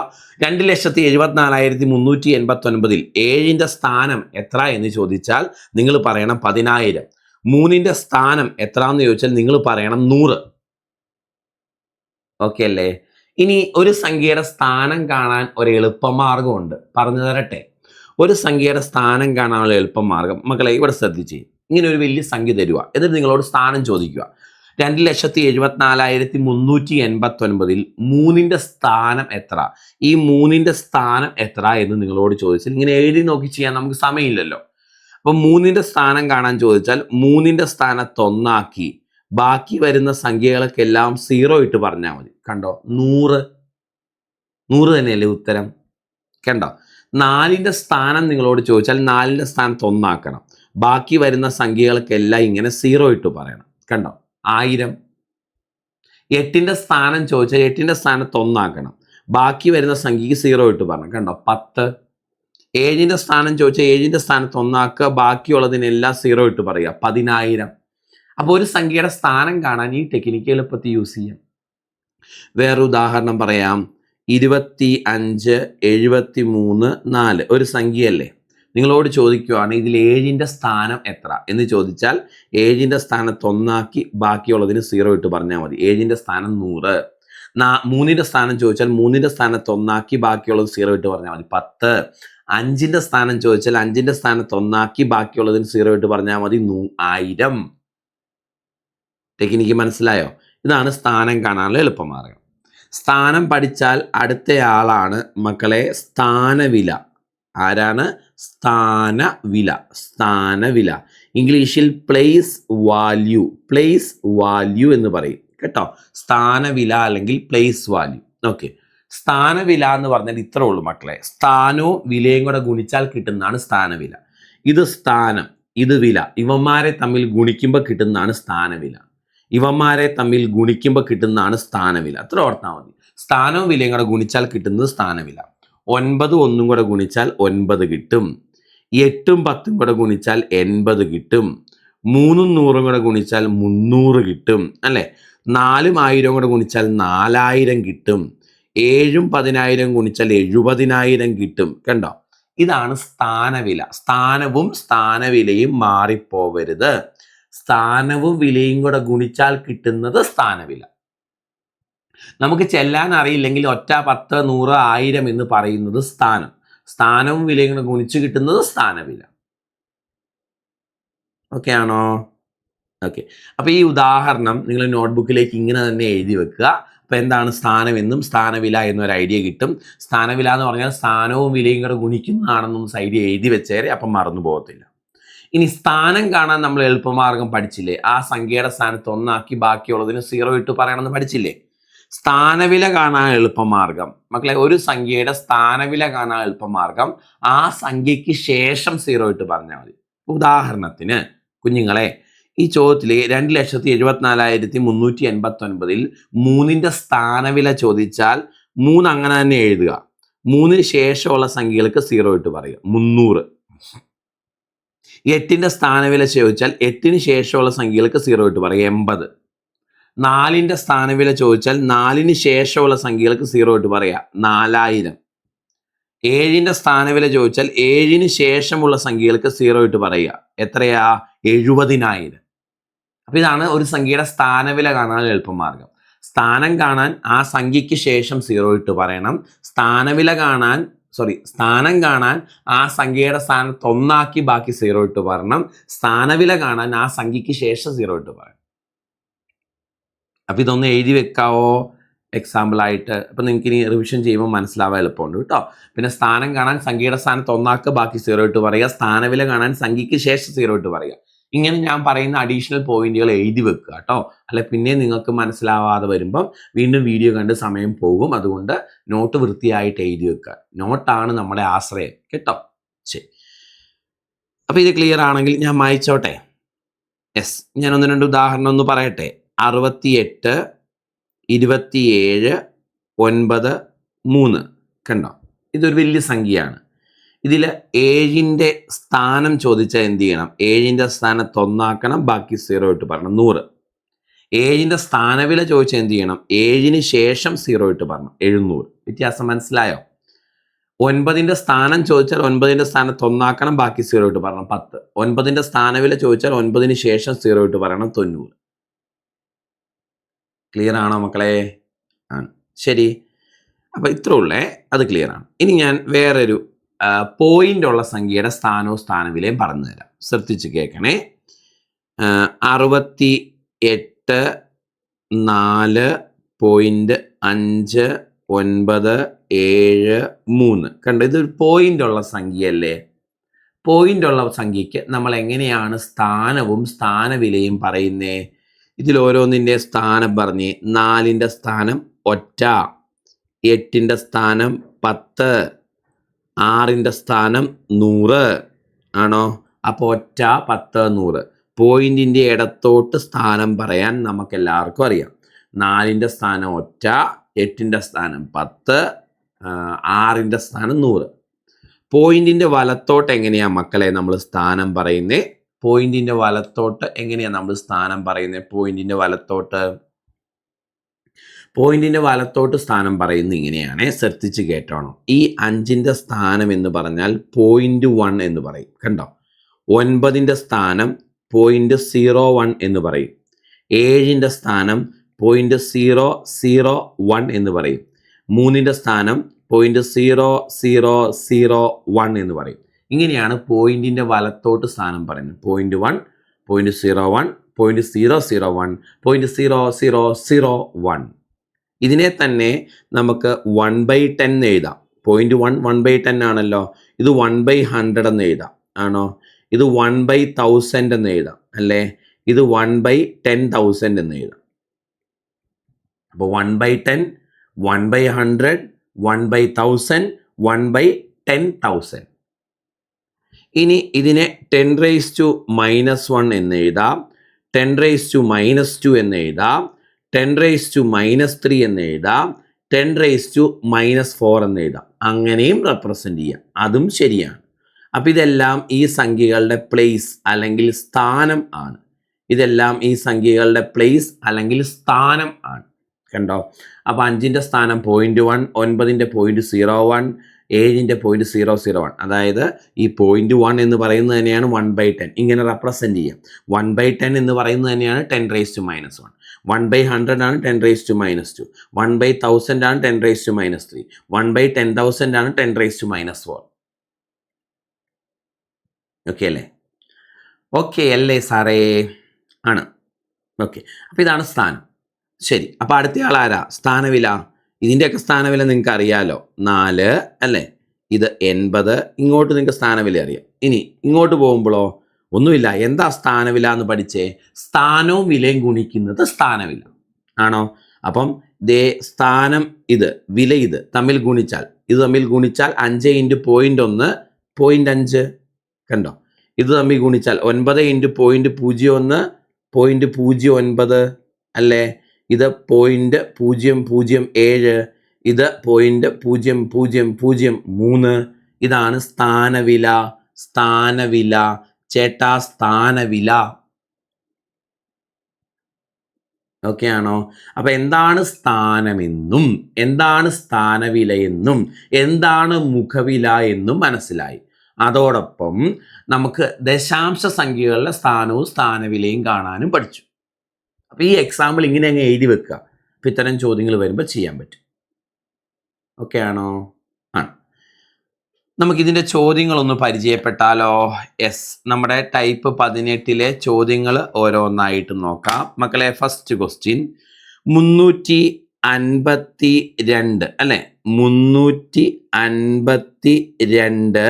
2,74,389 7ൻ്റെ സ്ഥാനം എത്ര എന്ന് ചോദിച്ചാൽ നിങ്ങൾ പറയണം 10,000. 3ൻ്റെ സ്ഥാനം എത്ര എന്ന് ചോദിച്ചാൽ നിങ്ങൾ പറയണം 100. ഓക്കെ അല്ലേ? ഇനി ഒരു സംഖ്യയുടെ സ്ഥാനം കാണാൻ ഒരു എളുപ്പമാർഗമുണ്ട്, പറഞ്ഞു തരട്ടെ. ഒരു സംഖ്യയുടെ സ്ഥാനം കാണാനുള്ള എളുപ്പമാർഗം മക്കളെ ഇവിടെ ശ്രദ്ധിച്ച്, ഇങ്ങനെ ഒരു വലിയ സംഖ്യ തരിക, എന്നിട്ട് നിങ്ങളോട് സ്ഥാനം ചോദിക്കുക. 2,74,389 3ൻ്റെ സ്ഥാനം എത്ര, ഈ 3ൻ്റെ സ്ഥാനം എത്ര എന്ന് നിങ്ങളോട് ചോദിച്ചാൽ ഇങ്ങനെ എഴുതി നോക്കി ചെയ്യാൻ നമുക്ക് സമയമില്ലല്ലോ. അപ്പം 3ൻ്റെ സ്ഥാനം കാണാൻ ചോദിച്ചാൽ 3ൻ്റെ സ്ഥാനത്ത് 1 ആക്കി ബാക്കി വരുന്ന സംഖ്യകൾക്കെല്ലാം 0 ഇട്ട് പറഞ്ഞാൽ മതി. കണ്ടോ, 100 തന്നെയല്ലേ ഉത്തരം? കണ്ടോ, 4ൻ്റെ സ്ഥാനം നിങ്ങളോട് ചോദിച്ചാൽ 4ൻ്റെ സ്ഥാനത്ത് 1 ആക്കണം, ബാക്കി വരുന്ന സംഖ്യകൾക്കെല്ലാം ഇങ്ങനെ 0 ഇട്ട് പറയണം. കണ്ടോ, 1000. 8ൻ്റെ സ്ഥാനം ചോദിച്ചാൽ 8ൻ്റെ സ്ഥാനത്ത് 1 ആക്കണം, ബാക്കി വരുന്ന സംഖ്യക്ക് 0 ഇട്ട് പറഞ്ഞു. കണ്ടോ, 10. 7ൻ്റെ സ്ഥാനം ചോദിച്ചാൽ 7ൻ്റെ സ്ഥാനത്ത് 1 ആക്കുക, ബാക്കിയുള്ളതിനെല്ലാം 0 ഇട്ട് പറയുക, 10,000. അപ്പോൾ ഒരു സംഖ്യയുടെ സ്ഥാനം കാണാൻ ഈ ടെക്നിക്ക് എളുപ്പത്തിൽ യൂസ് ചെയ്യാം. വേറൊരു ഉദാഹരണം പറയാം. 25, 73, 4 ഒരു സംഖ്യയല്ലേ? നിങ്ങളോട് ചോദിക്കുകയാണ് ഇതിൽ 7ൻ്റെ സ്ഥാനം എത്ര എന്ന് ചോദിച്ചാൽ 7ൻ്റെ സ്ഥാനത്ത് 1 ആക്കി ബാക്കിയുള്ളതിന് 0 ഇട്ട് പറഞ്ഞാൽ മതി. 7ൻ്റെ സ്ഥാനം 100. 3ൻ്റെ സ്ഥാനം ചോദിച്ചാൽ 3ൻ്റെ സ്ഥാനത്ത് 1 ആക്കി ബാക്കിയുള്ളത് 0 ഇട്ട് പറഞ്ഞാൽ മതി, 10. 5ൻ്റെ സ്ഥാനം ചോദിച്ചാൽ 5ൻ്റെ സ്ഥാനത്ത് 1 ആക്കി ബാക്കിയുള്ളതിന് 0 ഇട്ട് പറഞ്ഞാൽ മതി, 1000. ടെക്നിക്ക് മനസ്സിലായോ? ഇതാണ് സ്ഥാനം കാണാനുള്ള എളുപ്പമാർഗം. സ്ഥാനം പഠിച്ചാൽ അടുത്തയാളാണ് മക്കളെ സ്ഥാനവില. ആരാണ്? സ്ഥാനവില. സ്ഥാനവില ഇംഗ്ലീഷിൽ പ്ലേസ് വാല്യൂ, പ്ലേസ് വാല്യൂ എന്ന് പറയും കേട്ടോ. സ്ഥാനവില അല്ലെങ്കിൽ പ്ലേസ് വാല്യൂ. ഓക്കെ, സ്ഥാനവില എന്ന് പറഞ്ഞാൽ ഇത്രേ ഉള്ളൂ മക്കളെ. സ്ഥാനവും വിലയും കൂടെ ഗുണിച്ചാൽ കിട്ടുന്നതാണ് സ്ഥാനവില. ഇത് സ്ഥാനം, ഇത് വില, ഇവന്മാരെ തമ്മിൽ ഗുണിക്കുമ്പോൾ കിട്ടുന്നതാണ് സ്ഥാനവില. ഇവന്മാരെ തമ്മിൽ ഗുണിക്കുമ്പോൾ കിട്ടുന്നതാണ് സ്ഥാനവില. അത്ര ഓർത്താൽ മതി. സ്ഥാനവും വിലയും കൂടെ ഗുണിച്ചാൽ കിട്ടുന്നത് സ്ഥാനവില. 9 1 കൂടെ ഗുണിച്ചാൽ 9 കിട്ടും. 8 10 കൂടെ ഗുണിച്ചാൽ 80 കിട്ടും. 3 100 കൂടെ ഗുണിച്ചാൽ 300 കിട്ടും അല്ലേ? 4 1000 കൂടെ ഗുണിച്ചാൽ 4000 കിട്ടും. 7 10,000 ഗുണിച്ചാൽ 70,000 കിട്ടും. കണ്ടോ, ഇതാണ് സ്ഥാനവില. സ്ഥാനവും സ്ഥാനവിലയും മാറിപ്പോവരുത്. സ്ഥാനവും വിലയും കൂടെ ഗുണിച്ചാൽ കിട്ടുന്നത് സ്ഥാനവില. നമുക്ക് ചെല്ലാൻ അറിയില്ലെങ്കിൽ 1 10 100 1000 എന്ന് പറയുന്നത് സ്ഥാനം. സ്ഥാനവും വിലയും കൂടെ ഗുണിച്ച് കിട്ടുന്നത് സ്ഥാനവില. ഓക്കെ ആണോ? ഓക്കെ, അപ്പോൾ ഈ ഉദാഹരണം നിങ്ങൾ നോട്ട്ബുക്കിലേക്ക് ഇങ്ങനെ തന്നെ എഴുതി വെക്കുക. അപ്പോൾ എന്താണ് സ്ഥാനമെന്നും സ്ഥാനവില എന്നൊരു ഐഡിയ കിട്ടും. സ്ഥാനവില എന്ന് പറഞ്ഞാൽ സ്ഥാനവും വിലയും കൂടെ ഗുണിക്കുന്നതാണെന്നും ഐഡിയ എഴുതി വെച്ചേരെ, അപ്പം മറന്നു പോകത്തില്ല. ഇനി സ്ഥാനം കാണാൻ നമ്മൾ എളുപ്പമാർഗം പഠിച്ചില്ലേ? ആ സംഖ്യയുടെ സ്ഥാനത്ത് 1 ആക്കി ബാക്കിയുള്ളതിന് 0 ഇട്ട് പറയണമെന്ന് പഠിച്ചില്ലേ? സ്ഥാനവില കാണാൻ എളുപ്പമാർഗം മക്കളെ, ഒരു സംഖ്യയുടെ സ്ഥാനവില കാണാൻ എളുപ്പമാർഗം ആ സംഖ്യയ്ക്ക് ശേഷം 0 ഇട്ട് പറഞ്ഞാൽ മതി. ഉദാഹരണത്തിന് കുഞ്ഞുങ്ങളെ, ഈ ചോദ്യത്തിൽ 2,74,389 3ൻ്റെ സ്ഥാനവില ചോദിച്ചാൽ 3 അങ്ങനെ തന്നെ എഴുതുക. 3ന് ശേഷമുള്ള സംഖ്യകൾക്ക് 0 ഇട്ട് പറയുക, 300. 8ൻ്റെ സ്ഥാനവില ചോദിച്ചാൽ 8ന് ശേഷമുള്ള സംഖ്യകൾക്ക് 0 ഇട്ട് പറയുക, 80. 4ൻ്റെ സ്ഥാനവില ചോദിച്ചാൽ 4ന് ശേഷമുള്ള സംഖ്യകൾക്ക് 0 ഇട്ട് പറയുക, 4000. 7ൻ്റെ സ്ഥാനവില ചോദിച്ചാൽ 7ന് ശേഷമുള്ള സംഖ്യകൾക്ക് 0 ഇട്ട് പറയുക, എത്രയാ? 70,000. അപ്പോൾ ഇതാണ് ഒരു സംഖ്യയുടെ സ്ഥാനവില കാണാൻ എളുപ്പമാർഗം. സ്ഥാനം കാണാൻ ആ സംഖ്യയ്ക്ക് ശേഷം 0 ഇട്ട് പറയണം. സ്ഥാനവില കാണാൻ സ്ഥാനം കാണാൻ ആ സംഖ്യയുടെ സ്ഥാനത്ത് 1 ആക്കി ബാക്കി 0 ഇട്ട് പറയണം. സ്ഥാനവില കാണാൻ ആ സംഖ്യയ്ക്ക് ശേഷം 0 ഇട്ട് പറയണം. അപ്പം ഇതൊന്ന് എഴുതി വെക്കാവോ എക്സാമ്പിൾ ആയിട്ട്? അപ്പം നിങ്ങൾക്ക് ഇനി റിവിഷൻ ചെയ്യുമ്പോൾ മനസ്സിലാവാൻ എളുപ്പമുണ്ട് കേട്ടോ. പിന്നെ സ്ഥാനം കാണാൻ സംഖ്യയുടെ സ്ഥാനത്ത് 1 ആക്കുക, ബാക്കി 0 ഇട്ട് പറയുക. സ്ഥാനവില കാണാൻ സംഖ്യയ്ക്ക് ശേഷം 0 ഇട്ട് പറയുക. ഇങ്ങനെ ഞാൻ പറയുന്ന അഡീഷണൽ പോയിന്റുകൾ എഴുതി വെക്കുക കേട്ടോ. അല്ല പിന്നെ നിങ്ങൾക്ക് മനസ്സിലാവാതെ വരുമ്പം വീണ്ടും വീഡിയോ കണ്ട് സമയം പോകും. അതുകൊണ്ട് നോട്ട് വൃത്തിയായിട്ട് എഴുതി വെക്കുക. നോട്ടാണ് നമ്മുടെ ആശ്രയം കേട്ടോ. ശരി, അപ്പം ഇത് ക്ലിയർ ആണെങ്കിൽ ഞാൻ മായ്ച്ചോട്ടെ. യെസ്, ഞാൻ 1-2 ഉദാഹരണം ഒന്ന് പറയട്ടെ. 68, 27, 9, 3 കണ്ടോ? ഇതൊരു വലിയ സംഖ്യയാണ്. ഇതിൽ 7ന്റെ സ്ഥാനം ചോദിച്ചാൽ എന്ത് ചെയ്യണം? 7ന്റെ സ്ഥാനത്ത് 1 ആക്കണം, ബാക്കി 0 ഇട്ട് പറയണം. 100. 7ന്റെ സ്ഥാനവില ചോദിച്ചാൽ എന്ത് ചെയ്യണം? 7ന് ശേഷം 0 ഇട്ട് പറയണം. 700. വ്യത്യാസം മനസ്സിലായോ? 9ന്റെ സ്ഥാനം ചോദിച്ചാൽ 9ന്റെ സ്ഥാനത്ത് 1 ആക്കണം, ബാക്കി 0 ഇട്ട് പറയണം. 10. 9ന്റെ സ്ഥാനവില ചോദിച്ചാൽ 9ന് ശേഷം 0 ഇട്ട് പറയണം. 90. ക്ലിയർ ആണോ മക്കളെ? ആണ്. ശരി, അപ്പം ഇത്ര ഉള്ളേ, അത് ക്ലിയർ ആണ്. ഇനി ഞാൻ വേറൊരു പോയിന്റ് ഉള്ള സംഖ്യയുടെ സ്ഥാനവും സ്ഥാനവിലയും പറഞ്ഞു തരാം. ശ്രദ്ധിച്ച് കേൾക്കണേ. 68, 4.597, 3 ഇതൊരു പോയിന്റ് ഉള്ള സംഖ്യയല്ലേ? പോയിന്റ് ഉള്ള സംഖ്യയ്ക്ക് നമ്മൾ എങ്ങനെയാണ് സ്ഥാനവും സ്ഥാനവിലയും പറയുന്നേ? ഇതിൽ ഓരോന്നിൻ്റെ സ്ഥാനം പറഞ്ഞേ. 4ന്റെ സ്ഥാനം ഒറ്റ, 8ന്റെ സ്ഥാനം 10, 6ന്റെ സ്ഥാനം 100 ആണോ? അപ്പോൾ ഒറ്റ, 10, 100. പോയിന്റിന്റെ ഇടത്തോട്ട് സ്ഥാനം പറയാൻ നമുക്ക് എല്ലാവർക്കും അറിയാം. 4ന്റെ സ്ഥാനം ഒറ്റ, 8ന്റെ സ്ഥാനം 10, 6ന്റെ സ്ഥാനം 100. പോയിന്റിന്റെ വലത്തോട്ട് എങ്ങനെയാ മക്കളെ നമ്മൾ സ്ഥാനം പറയുന്നേ? പോയിന്റിന്റെ വലത്തോട്ട് എങ്ങനെയാ നമ്മൾ സ്ഥാനം പറയുന്നത്? പോയിന്റിന്റെ വലത്തോട്ട് സ്ഥാനം പറയുന്നത് ഇങ്ങനെയാണ്. ശ്രദ്ധിച്ച് കേട്ടോണം. ഈ 5ന്റെ സ്ഥാനം എന്ന് പറഞ്ഞാൽ 0.1 എന്ന് പറയും. കണ്ടോ? 9ന്റെ സ്ഥാനം 0.01 എന്ന് പറയും. 7ന്റെ സ്ഥാനം 0.001 എന്ന് പറയും. 3ന്റെ സ്ഥാനം 0.0001 എന്ന് പറയും. ഇങ്ങനെയാണ് പോയിന്റിന്റെ വലത്തോട്ട് സ്ഥാനം പറയുന്നത്. 0.1, 0.01, 0.001, 0.0001. ഇതിനെ തന്നെ നമുക്ക് 1/10 എഴുതാം. 0.1 1/10 ആണല്ലോ. ഇത് 1/100 എന്ന് എഴുതാം. ആണോ? ഇത് 1/1000 എന്ന് എഴുതാം അല്ലേ? ഇത് 1/10,000 എന്ന് എഴുതാം. അപ്പോൾ 1/10, 1/100, 1/1000, 1/10,000. ഇനി ഇതിനെ 10⁻⁻1 എന്ന് എഴുതാം, 10⁻⁻2 എന്ന് എഴുതാം, 10⁻⁻3 എന്ന് എഴുതാം, 10⁻⁻4 എന്ന് എഴുതാം. അങ്ങനെയും റെപ്രസെന്റ് ചെയ്യാം. അതും ശരിയാണ്. അപ്പം ഇതെല്ലാം ഈ സംഖ്യകളുടെ പ്ലേസ് അല്ലെങ്കിൽ സ്ഥാനം ആണ്. ഇതെല്ലാം ഈ സംഖ്യകളുടെ പ്ലേസ് അല്ലെങ്കിൽ സ്ഥാനം ആണ്. കണ്ടോ? അപ്പോൾ 5ന്റെ സ്ഥാനം 0.1, 9ന്റെ 0.01, 7ന്റെ 0.001. അതായത് ഈ 0.1 എന്ന് പറയുന്നത് തന്നെയാണ് 1/10. ഇങ്ങനെ റെപ്രസെന്റ് ചെയ്യാം. 1/10 എന്ന് പറയുന്നത് തന്നെയാണ് 10⁻⁻1. 1/100 ആണ് 10⁻⁻2. 1/1000 ആണ് 10⁻⁻3. 1/10,000 ആണ് 10⁻⁻4. ഓക്കെ അല്ലേ? ഓക്കെ അല്ലേ സാറേ? ആണ്. ഓക്കെ, അപ്പോൾ ഇതാണ് സ്ഥാനം. ശരി, അപ്പോൾ അടുത്തയാൾ ആരാ? സ്ഥാനവില. ഇതിൻ്റെയൊക്കെ സ്ഥാനവില നിങ്ങൾക്ക് അറിയാലോ. 4 അല്ലേ? ഇത് 80. ഇങ്ങോട്ട് നിങ്ങൾക്ക് സ്ഥാനവില അറിയാം. ഇനി ഇങ്ങോട്ട് പോകുമ്പോഴോ ഒന്നുമില്ല. എന്താ സ്ഥാനവില എന്ന് പഠിച്ചേ? സ്ഥാനവും വിലയും ഗുണിക്കുന്നത് സ്ഥാനവില ആണോ? അപ്പം ദേ സ്ഥാനം ഇത്, വില ഇത് തമ്മിൽ ഗുണിച്ചാൽ 5 × 0.1 0.5. കണ്ടോ? ഇത് തമ്മിൽ ഗുണിച്ചാൽ 9 × 0.01 0.09 അല്ലേ? ഇത് 0.007, ഇത് 0.0003. ഇതാണ് സ്ഥാനവില. സ്ഥാനവില ചേട്ടാ, സ്ഥാനവില. ഓക്കെ ആണോ? അപ്പം എന്താണ് സ്ഥാനമെന്നും എന്താണ് സ്ഥാനവിലയെന്നും എന്താണ് മുഖവില എന്നും മനസ്സിലായി. അതോടൊപ്പം നമുക്ക് ദശാംശ സംഖ്യകളുടെ സ്ഥാനവും സ്ഥാനവിലയും കാണാനും പഠിച്ചു. അപ്പോൾ ഈ എക്സാമ്പിൾ ഇങ്ങനെ അങ്ങ് എഴുതി വെക്കുക. അപ്പോൾ ഇത്തരം ചോദ്യങ്ങൾ വരുമ്പോൾ ചെയ്യാൻ പറ്റും. ഓക്കെ ആണോ? ആണ്. നമുക്കിതിൻ്റെ ചോദ്യങ്ങളൊന്ന് പരിചയപ്പെട്ടാലോ? യെസ്, നമ്മുടെ ടൈപ്പ് 18 ചോദ്യങ്ങൾ ഓരോന്നായിട്ട് നോക്കാം മക്കളെ. ഫസ്റ്റ് ക്വസ്റ്റ്യൻ 352 അല്ലെ, 352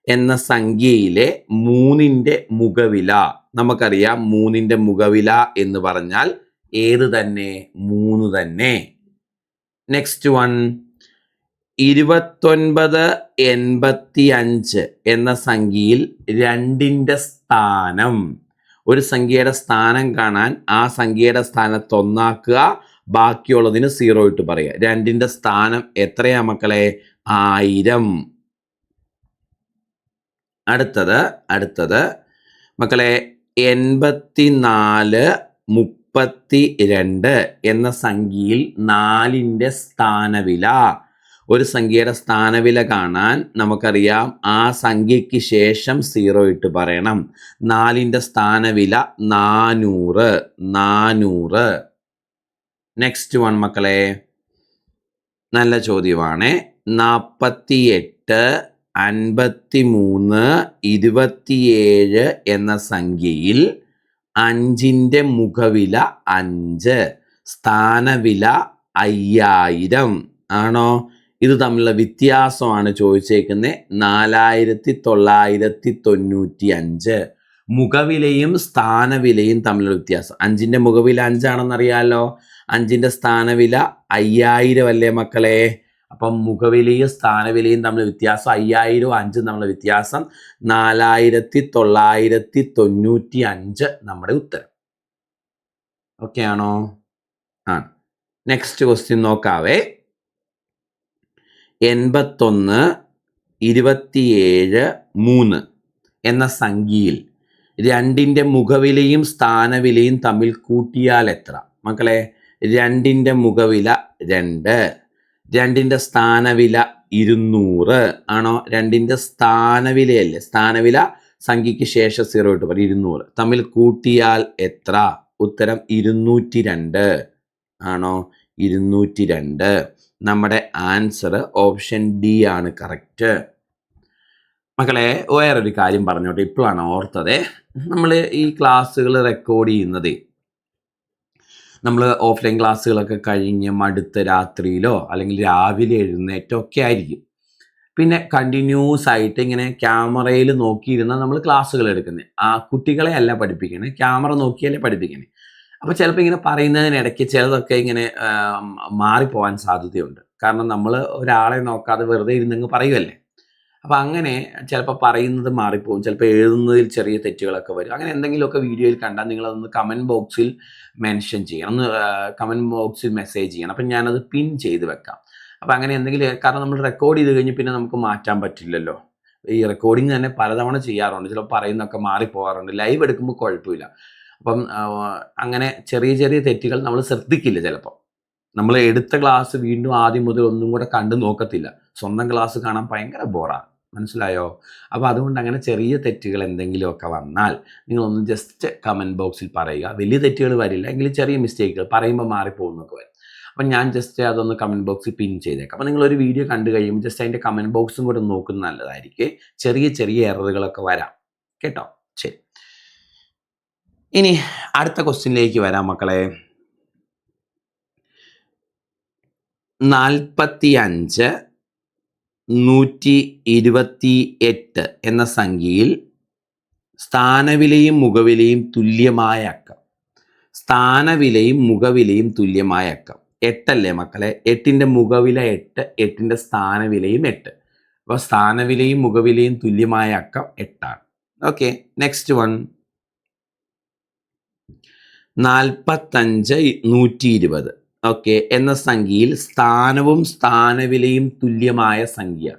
എന്ന സംഖ്യയിലെ 3ന്റെ മുഖവില നമുക്കറിയാം. 3ന്റെ മുഖവില എന്ന് പറഞ്ഞാൽ ഏത് തന്നെ? 3 തന്നെ. നെക്സ്റ്റ് വൺ 2985 എന്ന സംഖ്യയിൽ 2ന്റെ സ്ഥാനം. ഒരു സംഖ്യയുടെ സ്ഥാനം കാണാൻ ആ സംഖ്യയുടെ സ്ഥാനത്ത് 1 ആക്കുക, ബാക്കിയുള്ളതിന് 0 ഇട്ട് പറയുക. 2ന്റെ സ്ഥാനം എത്രയാ മക്കളെ? 1000. അടുത്തത് മക്കളെ 8432 എന്ന സംഖ്യയിൽ 4ന്റെ സ്ഥാനവില. ഒരു സംഖ്യയുടെ സ്ഥാനവില കാണാൻ നമുക്കറിയാം ആ സംഖ്യയ്ക്ക് ശേഷം 0 ഇട്ട് പറയണം. 4ന്റെ സ്ഥാനവില 400. നെക്സ്റ്റ് വൺ മക്കളെ, നല്ല ചോദ്യമാണ്. 48 53 27 എന്ന സംഖ്യയിൽ 5ന്റെ മുഖവില 5, സ്ഥാനവില 5000 ആണോ? ഇത് തമ്മിലുള്ള വ്യത്യാസമാണ് ചോദിച്ചേക്കുന്നത്. 4995. മുഖവിലയും സ്ഥാനവിലയും തമ്മിലുള്ള വ്യത്യാസം. 5ന്റെ മുഖവില 5 ആണെന്നറിയാലോ. 5ന്റെ സ്ഥാനവില 5000 അല്ലേ മക്കളെ? അപ്പം മുഖവിലയും സ്ഥാനവിലയും തമ്മിൽ വ്യത്യാസം 5000ഉം 5ഉം തമ്മിലുള്ള വ്യത്യാസം 4995 നമ്മുടെ ഉത്തരം. ഓക്കെ ആണോ? ആണ്. Next question നോക്കാവേ. 81 27 3 എന്ന സംഖ്യയിൽ 2ന്റെ മുഖവിലയും സ്ഥാനവിലയും തമ്മിൽ കൂട്ടിയാൽ എത്ര? മക്കളെ 2ന്റെ മുഖവില 2, 2ന്റെ സ്ഥാനവില 200 ആണോ? 2ന്റെ സ്ഥാനവിലയല്ലേ, സ്ഥാനവില സംഖ്യയ്ക്ക് ശേഷം 0 ഇട്ട് പറയും. 200 തമ്മിൽ കൂട്ടിയാൽ എത്ര? ഉത്തരം 202 ആണോ? 202. നമ്മുടെ ആൻസർ ഓപ്ഷൻ ഡി ആണ് കറക്റ്റ്. മക്കളെ വേറൊരു കാര്യം പറഞ്ഞോട്ടെ, ഇപ്പോഴാണ് ഓർത്തത്. നമ്മൾ ഈ ക്ലാസ്സുകൾ റെക്കോർഡ് ചെയ്യുന്നത് നമ്മൾ ഓഫ്ലൈൻ ക്ലാസ്സുകളൊക്കെ കഴിഞ്ഞ് മടുത്ത രാത്രിയിലോ അല്ലെങ്കിൽ രാവിലെ എഴുന്നേറ്റോ ഒക്കെ ആയിരിക്കും. പിന്നെ കണ്ടിന്യൂസ് ആയിട്ട് ഇങ്ങനെ ക്യാമറയിൽ നോക്കിയിരുന്നാൽ നമ്മൾ ക്ലാസ്സുകൾ എടുക്കുന്നത്. ആ കുട്ടികളെ അല്ല പഠിപ്പിക്കണേ, ക്യാമറ നോക്കിയല്ലേ പഠിപ്പിക്കണേ. അപ്പോൾ ചിലപ്പോൾ ഇങ്ങനെ പറയുന്നതിനിടയ്ക്ക് ചിലതൊക്കെ ഇങ്ങനെ മാറിപ്പോകാൻ സാധ്യതയുണ്ട്. കാരണം നമ്മൾ ഒരാളെ നോക്കാതെ വെറുതെ ഇരുന്നങ്ങ് പറയുമല്ലേ. അപ്പോൾ അങ്ങനെ ചിലപ്പോൾ പറയുന്നത് മാറിപ്പോകും, ചിലപ്പോൾ എഴുതുന്നതിൽ ചെറിയ തെറ്റുകളൊക്കെ വരും. അങ്ങനെ എന്തെങ്കിലുമൊക്കെ വീഡിയോയിൽ കണ്ടാൽ നിങ്ങളതൊന്ന് കമൻറ്റ് ബോക്സിൽ മെൻഷൻ ചെയ്യണം, ഒന്ന് കമൻറ്റ് ബോക്സിൽ മെസ്സേജ് ചെയ്യണം. അപ്പം ഞാനത് പിൻ ചെയ്ത് വെക്കാം. അപ്പം അങ്ങനെ എന്തെങ്കിലും, കാരണം നമ്മൾ റെക്കോർഡ് ചെയ്ത് കഴിഞ്ഞ് പിന്നെ നമുക്ക് മാറ്റാൻ പറ്റില്ലല്ലോ. ഈ റെക്കോർഡിങ് തന്നെ പലതവണ ചെയ്യാറുണ്ട്, ചിലപ്പോൾ പറയുന്നതൊക്കെ മാറിപ്പോകാറുണ്ട്. ലൈവ് എടുക്കുമ്പോൾ കുഴപ്പമില്ല. അപ്പം അങ്ങനെ ചെറിയ ചെറിയ തെറ്റുകൾ നമ്മൾ ശ്രദ്ധിക്കില്ല. ചിലപ്പോൾ നമ്മൾ എടുത്ത ക്ലാസ് വീണ്ടും ആദ്യം മുതൽ ഒന്നും കൂടെ കണ്ടു നോക്കത്തില്ല. സ്വന്തം ക്ലാസ് കാണാൻ ഭയങ്കര ബോറാണ്, മനസ്സിലായോ? അപ്പോൾ അതുകൊണ്ട് അങ്ങനെ ചെറിയ തെറ്റുകൾ എന്തെങ്കിലുമൊക്കെ വന്നാൽ നിങ്ങളൊന്ന് ജസ്റ്റ് കമൻറ്റ് ബോക്സിൽ പറയുക. വലിയ തെറ്റുകൾ വരില്ല, എങ്കിലും ചെറിയ മിസ്റ്റേക്കുകൾ പറയുമ്പോൾ മാറിപ്പോകുന്നൊക്കെ വരും. അപ്പം ഞാൻ ജസ്റ്റ് അതൊന്ന് കമൻറ്റ് ബോക്സിൽ പിൻ ചെയ്തേക്കാം. അപ്പോൾ നിങ്ങളൊരു വീഡിയോ കണ്ടു കഴിയുമ്പോൾ ജസ്റ്റ് അതിൻ്റെ കമൻറ്റ് ബോക്സും കൂടെ നോക്കുന്നത് നല്ലതായിരിക്കും. ചെറിയ ചെറിയ എററുകളൊക്കെ വരാം കേട്ടോ. ശരി, ഇനി അടുത്ത ക്വസ്റ്റ്യനിലേക്ക് വരാം മക്കളെ. 45 128 എന്ന സംഖ്യയിൽ സ്ഥാനവിലയും മുഖവിലയും തുല്യമായ അക്കം. സ്ഥാനവിലയും മുഖവിലയും തുല്യമായ അക്കം 8 അല്ലേ മക്കളെ? 8ന്റെ മുഖവില 8, 8ന്റെ സ്ഥാനവിലയും 8. അപ്പോൾ സ്ഥാനവിലയും മുഖവിലയും തുല്യമായ അക്കം 8 ആണ്. ഓക്കെ, നെക്സ്റ്റ് വൺ 45 120 ഓക്കെ എന്ന സംഖ്യയിൽ സ്ഥാനവും സ്ഥാനവിലയും തുല്യമായ സംഖ്യ.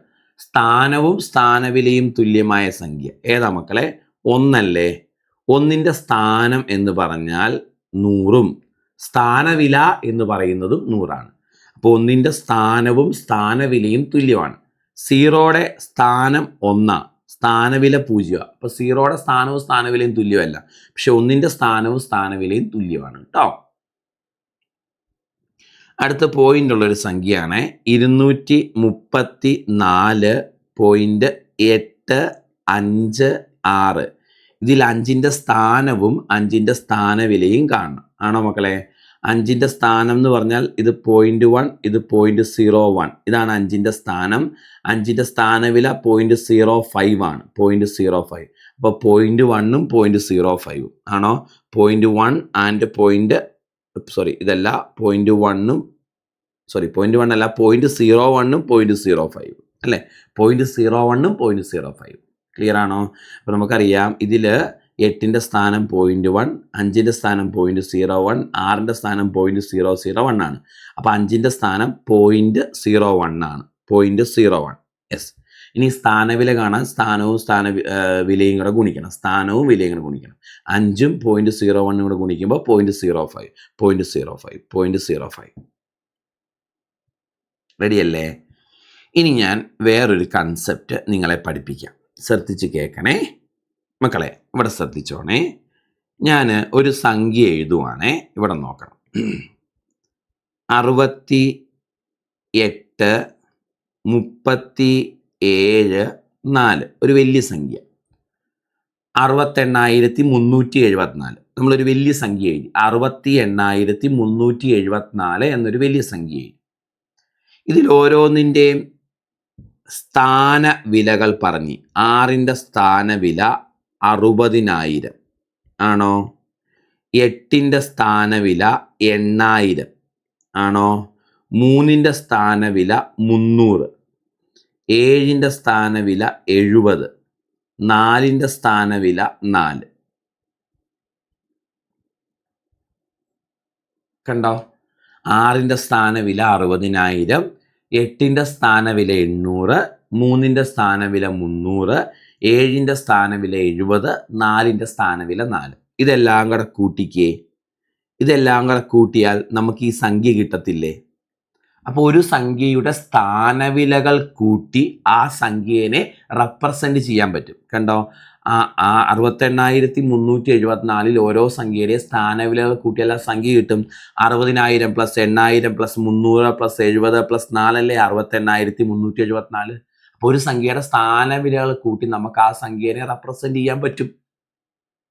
സ്ഥാനവും സ്ഥാനവിലയും തുല്യമായ സംഖ്യ ഏതാ മക്കളെ? 1 അല്ലേ? 1ന്റെ സ്ഥാനം എന്ന് പറഞ്ഞാൽ 100ഉം സ്ഥാനവില എന്ന് പറയുന്നതും 100 ആണ്. അപ്പോൾ 1ന്റെ സ്ഥാനവും സ്ഥാനവിലയും തുല്യമാണ്. 0യുടെ സ്ഥാനം 1, സ്ഥാനവില 0. അപ്പോൾ 0യുടെ സ്ഥാനവും സ്ഥാനവിലയും തുല്യമല്ല, പക്ഷെ 1ന്റെ സ്ഥാനവും സ്ഥാനവിലയും തുല്യമാണ് കേട്ടോ. അടുത്ത പോയിന്റ് ഉള്ളൊരു സംഖ്യയാണ് 234 0.856. ഇതിൽ 5ൻ്റെ സ്ഥാനവും 5ൻ്റെ സ്ഥാനവിലയും കാണണം. ആണോ മക്കളെ? 5ൻ്റെ സ്ഥാനം എന്ന് പറഞ്ഞാൽ ഇത് 0.1, ഇത് 0.01. ഇതാണ് 5ൻ്റെ സ്ഥാനം. 5ൻ്റെ സ്ഥാനവില 0.05 ആണ്. 0.05. അപ്പോൾ 0.1ഉം 0.05ഉം ആണോ? 0.1 ആൻഡ് ഇതല്ല 0.1ഉം 0.1 അല്ല 0.01ഉം 0.05 അല്ലേ? 0.01ഉം 0.05. ക്ലിയർ ആണോ? അപ്പോൾ നമുക്കറിയാം ഇതിൽ 8ൻ്റെ സ്ഥാനം 0.1, 5ൻ്റെ സ്ഥാനം 0.01, 6ൻ്റെ സ്ഥാനം 0.001 ആണ്. അപ്പോൾ 5ൻ്റെ സ്ഥാനം 0.01 ആണ്. 0.01. യെസ്. ഇനി സ്ഥാനവില കാണാൻ സ്ഥാനവും വിലയും കൂടെ ഗുണിക്കണം. സ്ഥാനവും വിലയും കൂടെ ഗുണിക്കണം. 5ഉം 0.01ഉം കൂടെ ഗുണിക്കുമ്പോൾ 0.05. 0.05. റെഡിയല്ലേ? ഇനി ഞാൻ വേറൊരു കൺസെപ്റ്റ് നിങ്ങളെ പഠിപ്പിക്കാം. ശ്രദ്ധിച്ച് കേൾക്കണേ മക്കളെ. ഇവിടെ ശ്രദ്ധിച്ചോണേ. ഞാൻ ഒരു സംഖ്യ എഴുതുവാണേ. ഇവിടെ നോക്കണം. 68, 37, 4. ഒരു വലിയ സംഖ്യ. 68,374. നമ്മളൊരു വലിയ സംഖ്യ എഴുതി. 68,374 എന്നൊരു വലിയ സംഖ്യ എഴുതി. ഇതിൽ ഓരോന്നിൻ്റെയും സ്ഥാന വിലകൾ പറഞ്ഞ് 6ൻ്റെ സ്ഥാനവില 60,000 ആണോ? 8ൻ്റെ സ്ഥാനവില 8,000 ആണോ? 3ൻ്റെ സ്ഥാനവില 300, 7ൻ്റെ സ്ഥാനവില 70, 4ൻ്റെ സ്ഥാനവില 4. കണ്ടോ? 6ൻ്റെ സ്ഥാനവില 60,000, 8ൻ്റെ സ്ഥാനവില 800, 3ൻ്റെ സ്ഥാനവില 300, 7ൻ്റെ സ്ഥാനവില 70, 4ൻ്റെ സ്ഥാനവില 4. ഇതെല്ലാം കൂടെ കൂട്ടിക്കേ. ഇതെല്ലാം കൂടെ കൂട്ടിയാൽ നമുക്ക് ഈ സംഖ്യ കിട്ടത്തില്ലേ? അപ്പോൾ ഒരു സംഖ്യയുടെ സ്ഥാനവിലകൾ കൂട്ടി ആ സംഖ്യേനെ റെപ്രസെൻറ്റ് ചെയ്യാൻ പറ്റും. കണ്ടോ? 68,374 ഓരോ സംഖ്യയുടെ സ്ഥാനവിലകൾ കൂട്ടിയാൽ ആ സംഖ്യ കിട്ടും. 60,000 + 8,000 + 300 + 70 + 4 അല്ലേ 68,374. അപ്പോൾ ഒരു സംഖ്യയുടെ സ്ഥാനവിലകൾ കൂട്ടി നമുക്ക് ആ സംഖ്യേനെ റെപ്രസെൻറ്റ് ചെയ്യാൻ പറ്റും.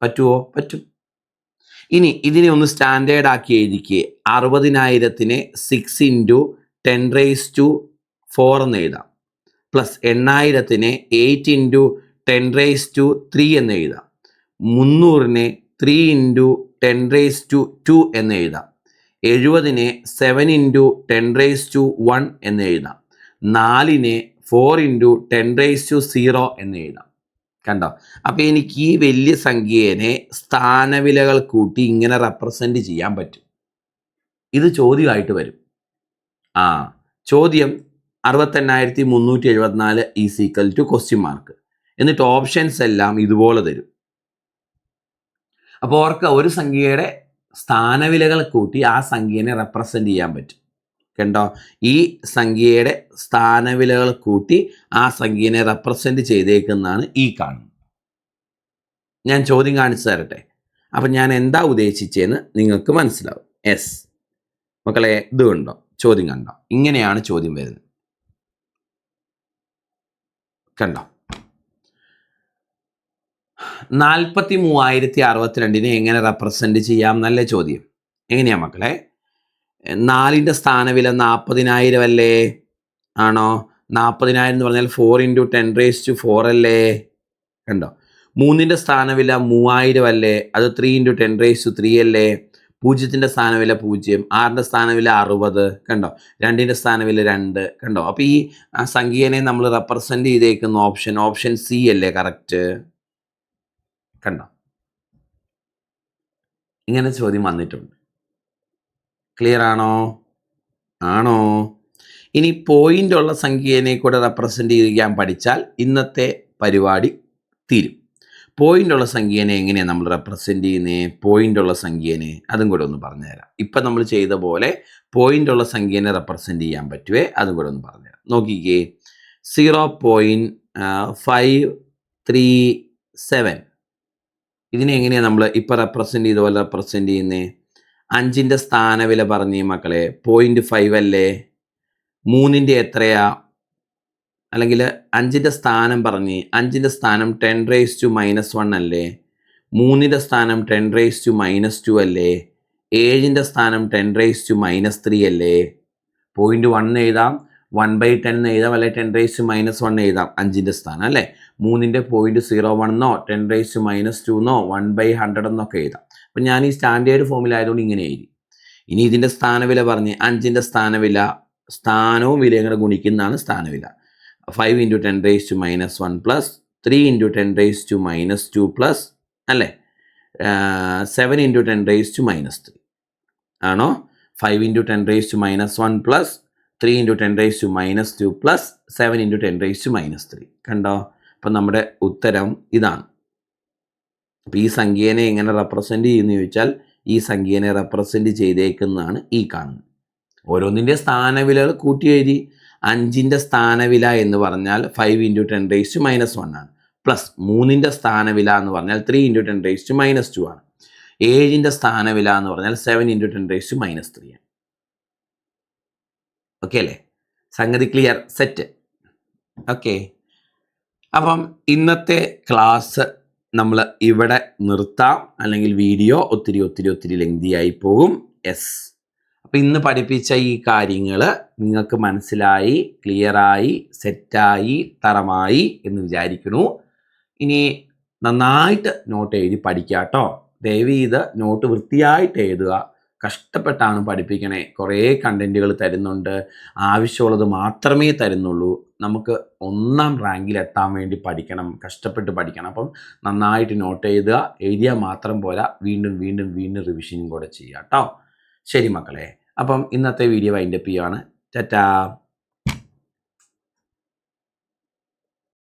പറ്റുമോ? പറ്റും. ഇനി ഇതിനെ ഒന്ന് സ്റ്റാൻഡേർഡ് ആക്കി എഴുതിക്കേ. 60,000-നെ 6 × 10⁴ എന്ന് എഴുതാം. പ്ലസ് 8,000-നെ 8 × 10�3 എന്ന് എഴുതാം. 300-നെ 3 × 10�2 എന്ന് എഴുതാം. 70-നെ 7 × 10⁻1 എന്ന് എഴുതാം. 4-നെ 4 × 10⁻0 എന്ന് എഴുതാം. കണ്ടോ? അപ്പോൾ എനിക്ക് ഈ വലിയ സംഖ്യേനെ സ്ഥാനവിലകൾ കൂട്ടി ഇങ്ങനെ റെപ്രസെൻറ്റ് ചെയ്യാൻ പറ്റും. ഇത് ചോദ്യമായിട്ട് വരും. ചോദ്യം 68,374 = ? എന്നിട്ട് ഓപ്ഷൻസ് എല്ലാം ഇതുപോലെ തരും. അപ്പോൾ ഓർക്കുക, ഒരു സംഖ്യയുടെ സ്ഥാനവിലകൾ കൂട്ടി ആ സംഖ്യേനെ റെപ്രസെൻറ്റ് ചെയ്യാൻ പറ്റും. കണ്ടോ? ഈ സംഖ്യയുടെ സ്ഥാനവിലകൾ കൂട്ടി ആ സംഖ്യേനെ റെപ്രസെൻറ്റ് ചെയ്തേക്കുന്നതാണ് ഈ കാണുന്നത്. ഞാൻ ചോദ്യം കാണിച്ചു തരട്ടെ. അപ്പം ഞാൻ എന്താ ഉദ്ദേശിച്ചതെന്ന് നിങ്ങൾക്ക് മനസ്സിലാവും. യെസ് മക്കളെ, ഇത് കണ്ടോ? ചോദ്യം കണ്ടോ? ഇങ്ങനെയാണ് ചോദ്യം വരുന്നത്. കണ്ടോ? 43,062 എങ്ങനെ റെപ്രസെൻറ്റ് ചെയ്യാം? നല്ല ചോദ്യം. എങ്ങനെയാ മക്കളെ? 4ൻ്റെ സ്ഥാനവില 40,000 അല്ലേ? ആണോ? 40,000 എന്ന് പറഞ്ഞാൽ 4 × 10⁻4 അല്ലേ? കണ്ടോ? 3ൻ്റെ സ്ഥാനവില 3,000 അല്ലേ? അത് 3 × 10⁻3 അല്ലേ? 0ൻ്റെ സ്ഥാനവില 0, 6ൻ്റെ സ്ഥാനവില 60. കണ്ടോ? 2ൻ്റെ സ്ഥാനവില 2. കണ്ടോ? അപ്പോൾ ഈ സംഖ്യേനെ നമ്മൾ റെപ്രസെൻറ്റ് ചെയ്തേക്കുന്ന ഓപ്ഷൻ സി അല്ലേ കറക്റ്റ്? കണ്ടോ? ഇങ്ങനെ ചോദ്യം വന്നിട്ടുണ്ട്. ക്ലിയർ ആണോ? ഇനി പോയിന്റ് ഉള്ള സംഖ്യേനെ കൂടെ റെപ്രസെൻറ്റ് ചെയ്യാൻ പഠിച്ചാൽ ഇന്നത്തെ പരിപാടി തീരും. പോയിന്റ് ഉള്ള സംഖ്യേനെ എങ്ങനെയാണ് നമ്മൾ റെപ്രസെൻറ്റ് ചെയ്യുന്നത്? പോയിന്റ് ഉള്ള സംഖ്യേനെ അതും കൂടെ ഒന്ന് പറഞ്ഞുതരാം. ഇപ്പം നമ്മൾ ചെയ്ത പോലെ പോയിന്റ് ഉള്ള സംഖ്യേനെ റെപ്രസെൻറ്റ് ചെയ്യാൻ പറ്റുമേ? അതും കൂടെ ഒന്ന് പറഞ്ഞുതരാം. നോക്കിക്കേ. 0.537 ഇതിനെ എങ്ങനെയാണ് നമ്മൾ ഇപ്പം റെപ്രസെൻറ്റ് ചെയ്ത പോലെ റെപ്രസെൻറ്റ് ചെയ്യുന്നത്? 5ൻ്റെ സ്ഥാനവില പറഞ്ഞേ മക്കളെ. 0.5 അല്ലേ? 3ൻ്റെ എത്രയാ? അല്ലെങ്കിൽ 5ൻ്റെ സ്ഥാനം പറഞ്ഞ് 5ൻ്റെ സ്ഥാനം 10⁻⁻1 അല്ലേ? 3ൻ്റെ സ്ഥാനം 10⁻⁻2 അല്ലേ? 7ൻ്റെ സ്ഥാനം 10⁻⁻3 അല്ലേ? 0.1 എഴുതാം, 1/10 എഴുതാം, അല്ലെ 10⁻⁻1 എഴുതാം 5ൻ്റെ സ്ഥാനം അല്ലേ? 3ൻ്റെ 0.01 10⁻⁻2 1/100 എന്നൊക്കെ എഴുതാം. അപ്പം ഞാൻ ഈ സ്റ്റാൻഡേർഡ് ഫോമിലായതുകൊണ്ട് ഇങ്ങനെ എഴുതി. ഇനി ഇതിൻ്റെ സ്ഥാനവില പറഞ്ഞ് 5ൻ്റെ സ്ഥാനവില, സ്ഥാനവും വിലയും കൂടെ ഗുണിക്കുന്നതാണ് സ്ഥാനവില. 5 × 10⁻⁻1 പ്ലസ് 3 × 10⁻2 പ്ലസ് അല്ലേ 7 × 10⁻3 ആണോ? 5 × 10⁻1 പ്ലസ് 3 × 10⁻2 പ്ലസ് 7 × 10⁻3 കണ്ടോ? അപ്പം നമ്മുടെ ഉത്തരം ഇതാണ്. അപ്പം ഈ സംഖ്യേനെ എങ്ങനെ റെപ്രസെൻ്റ് ചെയ്യുന്നു ചോദിച്ചാൽ ഈ സംഖ്യേനെ റെപ്രസെൻ്റ് ചെയ്തേക്കുന്നതാണ് ഈ കാണുന്നത്. ഓരോന്നിൻ്റെ സ്ഥാനവിലകൾ കൂട്ടി എഴുതി. 5ൻ്റെ സ്ഥാനവില എന്ന് പറഞ്ഞാൽ 5 × 10⁻1 ആണ്. പ്ലസ് 3ൻ്റെ സ്ഥാനവില എന്ന് പറഞ്ഞാൽ 3 × 10⁻2 ആണ്. 7ൻ്റെ സ്ഥാനവില എന്ന് പറഞ്ഞാൽ 7 × 10⁻3 ആണ്. ഓക്കെ അല്ലേ? സംഗതി ക്ലിയർ, സെറ്റ്. ഓക്കെ, അപ്പം ഇന്നത്തെ ക്ലാസ് നമ്മൾ ഇവിടെ നിർത്താം, അല്ലെങ്കിൽ വീഡിയോ ഒത്തിരി ലെങ്തി ആയി പോകും. യെസ്, അപ്പം ഇന്ന് പഠിപ്പിച്ച ഈ കാര്യങ്ങൾ നിങ്ങൾക്ക് മനസ്സിലായി, ക്ലിയറായി, സെറ്റായി, തറമായി എന്ന് വിചാരിക്കുന്നു. ഇനി നന്നായിട്ട് നോട്ട് എഴുതി പഠിക്കുക കേട്ടോ. ദയവ് ചെയ്ത് നോട്ട് വൃത്തിയായിട്ട് എഴുതുക. കഷ്ടപ്പെട്ടാണ് പഠിപ്പിക്കണേ. കുറേ കണ്ടൻറ്റുകൾ തരുന്നുണ്ട്, ആവശ്യമുള്ളത് മാത്രമേ തരുന്നുള്ളൂ. നമുക്ക് 1ാം റാങ്കിൽ എത്താൻ വേണ്ടി പഠിക്കണം, കഷ്ടപ്പെട്ട് പഠിക്കണം. അപ്പം നന്നായിട്ട് നോട്ട് എഴുതുക. എഴുതിയാൽ മാത്രം പോരാ, വീണ്ടും റിവിഷനും കൂടെ ചെയ്യുക കേട്ടോ. ശരി മക്കളെ, അപ്പം ഇന്നത്തെ വീഡിയോ വൈൻഡപ്പ് ചെയ്യുകയാണ്. ടാറ്റാ.